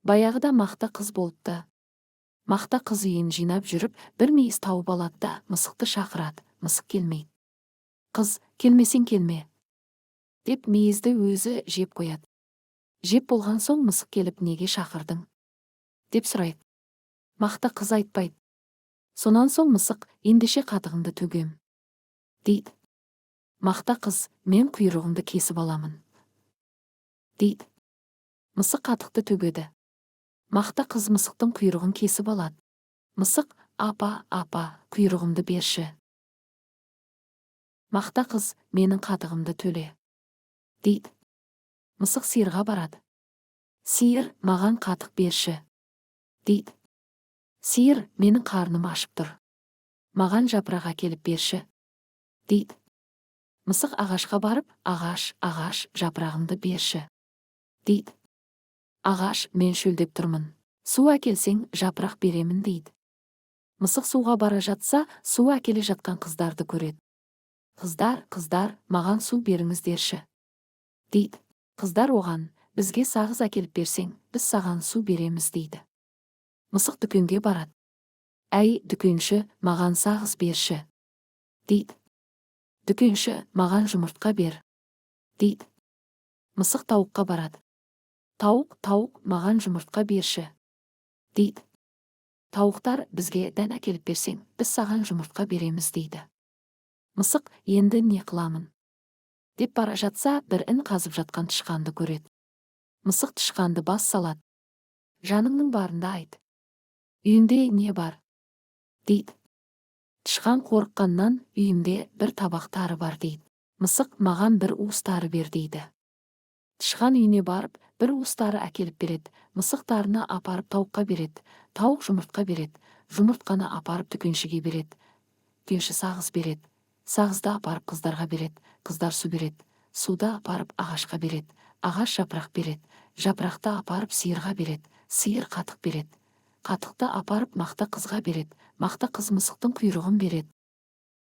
Баяғыда мақта қыз болыпты. Мақта қыз үйін жинап жүріп, бір мейіз тауып алады да мысықты шақырады. Мысық келмейді. Қыз, келмесең келме, деп мейізді өзі жеп қояды. Жеп болған соң мысық келіп, неге шақырдың, деп сұрайды. Мақта қыз айтпайды. Сонан соң мысық, ендеше қатығыңды төгем, дейді. Мақта қыз, мен құйрығыңды кесіп аламын, дейді. Мысық қатықты төгеді. Мақта қыз мысықтың құйрығын кесіп алады. Мысық, апа, құйрығымды берші. Мақта қыз, менің қатығымды төле, дейді. Мысық сиырға барады. Сиыр, маған қатық берші, дейді. Сиыр, менің қарным ашып тұр, маған жапырақ әкеліп берші, дейді. Мысық ағашқа барып, ағаш, жапырағымды берші, дейді. Ағаш, мен шөлдеп тұрмын, су әкелсең жапырақ беремін, дейді. Мысық суға бара жатса, су әкеле жатқан қыздарды көреді. Қыздар, маған су беріңіздерші, дейді. Қыздар оған, бізге сағыз әкеліп берсең, біз саған су береміз, дейді. Мысық дүкенге барады. Әй, дүкенші, маған сағыз берші, дейді. Дүкенші, маған жұмыртқа бер, дейді. Мысық тауыққа барады. Тауық, маған жұмыртқа берші, дейді. Тауықтар, бізге дән әкеліп берсең, біз саған жұмыртқа береміз, дейді. Мысық, енді не қыламын, деп бара жатса, бір ін қазып жатқан тышқанды көреді. Мысық тышқанды бас салады. Жаныңның барында айт, үйінде не бар, дейді. Тышқан қорыққаннан, үйімде бір табақ тары бар, дейді. Мысық, маған бір уыс тары бер, дейді. Тышқан үйіне барып, бір уыс тары әкеліп береді. Мысық тарыны апарып тауыққа береді. Тауық жұмыртқа береді. Жұмыртқаны апарып дүкеншіге береді. Дүкенші сағыз береді. Сағызды апарып қыздарға береді. Қыздар су береді. Суды апарып ағашқа береді. Ағаш жапырақ береді. Жапырақты апарып сиырға береді. Сиыр қатық береді. Қатықты апарып мақта қызға береді. Мақта қыз мысықтың құйрығын береді.